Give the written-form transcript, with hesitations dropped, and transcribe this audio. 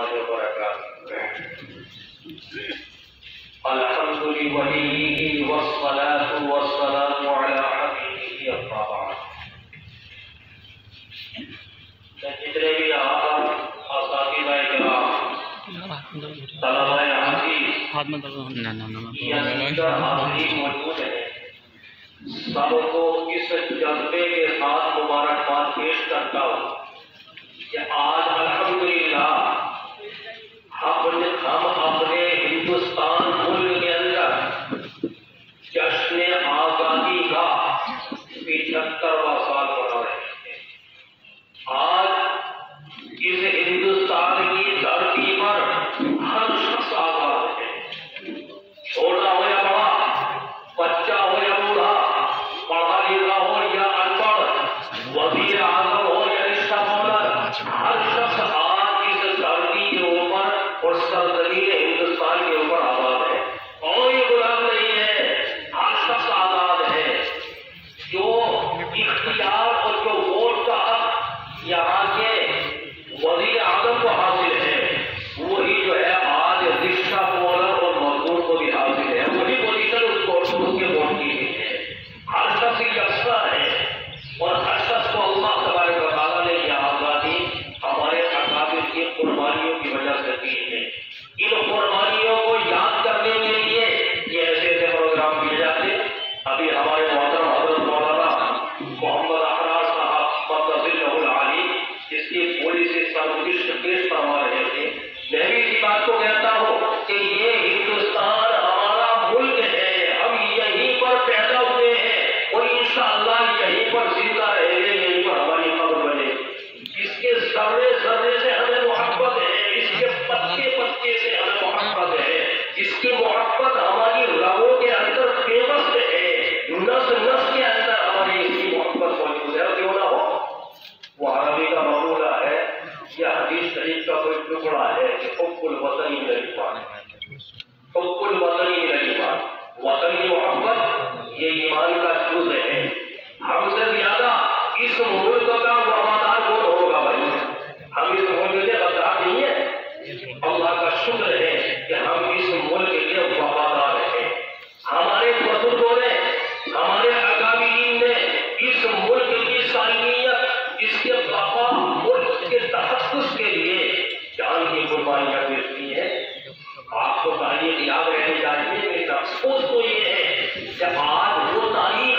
وبركاته. الحمد لله والصلاة والسلام على حبيبه أما بعد. جتنے بھی اساتذہ کرام طلبہ حاضرین موجود ہیں، سب کو اس جذبے کے ساتھ مبارکباد پیش کرتا ہوں کہ آج الحمدللہ ہم اپنے ہندوستان ملک کے اندر جشن آزادی کا 75واں سال منا رہے ہیں. آج اس ہندوستان کی دھرتی پر ہر شخص آزاد ہے، چھوٹا ہو یا بڑا، بچہ ہو یا بوڑھا، پڑھا لکھا ہو یا ان پڑھ، وزیر اعظم ہو یا رشتہ مولر، ہر شخص آج اس دھرتی کے اوپر اور سرزمین ہندوستان کے اوپر آزاد ہے. کوئی غلام نہیں ہے، ہر شخص آزاد ہے. جو اختیار اور جو ووٹ کا حق یہاں کے وزیر اعظم کو حاصل ہے، وہی جو ہے آج رشتہ مولر اور مزدور کو بھی حاصل ہے. وہی پوزیشن اس کے ووٹ کی گئی ہے. ہر شخص یکساں ہے اور ہر شخص کو اللہ تبارک و تعالیٰ نے یہ آزادی ہمارے اکابر کی قربانیوں کی وجہ سے دی ہے. ان قربانیوں کو یاد کرنے کے لیے یہ ایسے ایسے پروگرام کیے جاتے. ابھی ہمارے محترم حضرت مولانا محمد احرار صاحب قدس اللہ العالی اس کی پوری سے سرگزشت پیش فرما رہے تھے. میں بھی اسی بات کو کہتا ہوں کہ یہ ہندوستان ہمارا ملک ہے، ہم یہیں پر پیدا ہوئے ہیں اور انشاءاللہ یہیں پر زندہ رہیں گے، یہیں پر ہماری قبر بنے. اس کے ذرے ذرے سے ہمیں محبت ہے، اس کے پتے پتے سے ہمیں محبت ہے، اس کی محبت ہماری رگوں کے اندر پیوست ہے، نس نس کے اندر ہماری اس کی محبت موجود ہے. کیوں نہ ہو، وہ عربی کا مقولہ ہے، یہ حدیث شریف کا کوئی ٹکڑا ہے کہ حب الوطن من الایمان، حب الوطن من الایمان، وطن کی محبت یہ ایمان کا جز ہے. ہم سے زیادہ اس ملک کا وفادار کون ہوگا بھائی؟ ہم اس ملک کے وفادار نہیں ہیں. اللہ کا شکر ہے کہ ہم اس ملک کے وفادار ہیں. ہمارے بزرگوں نے، ہمارے اکابرین نے اس ملک کی سالمیت، اس کے بقا اور اس کے تحفظ کے لیے جان کی قربانیاں پیش کی ہیں. آپ کو تاریخ یاد رہنی چاہیے. میرا افسوس تو یہ ہے کہ آج وہ تاریخ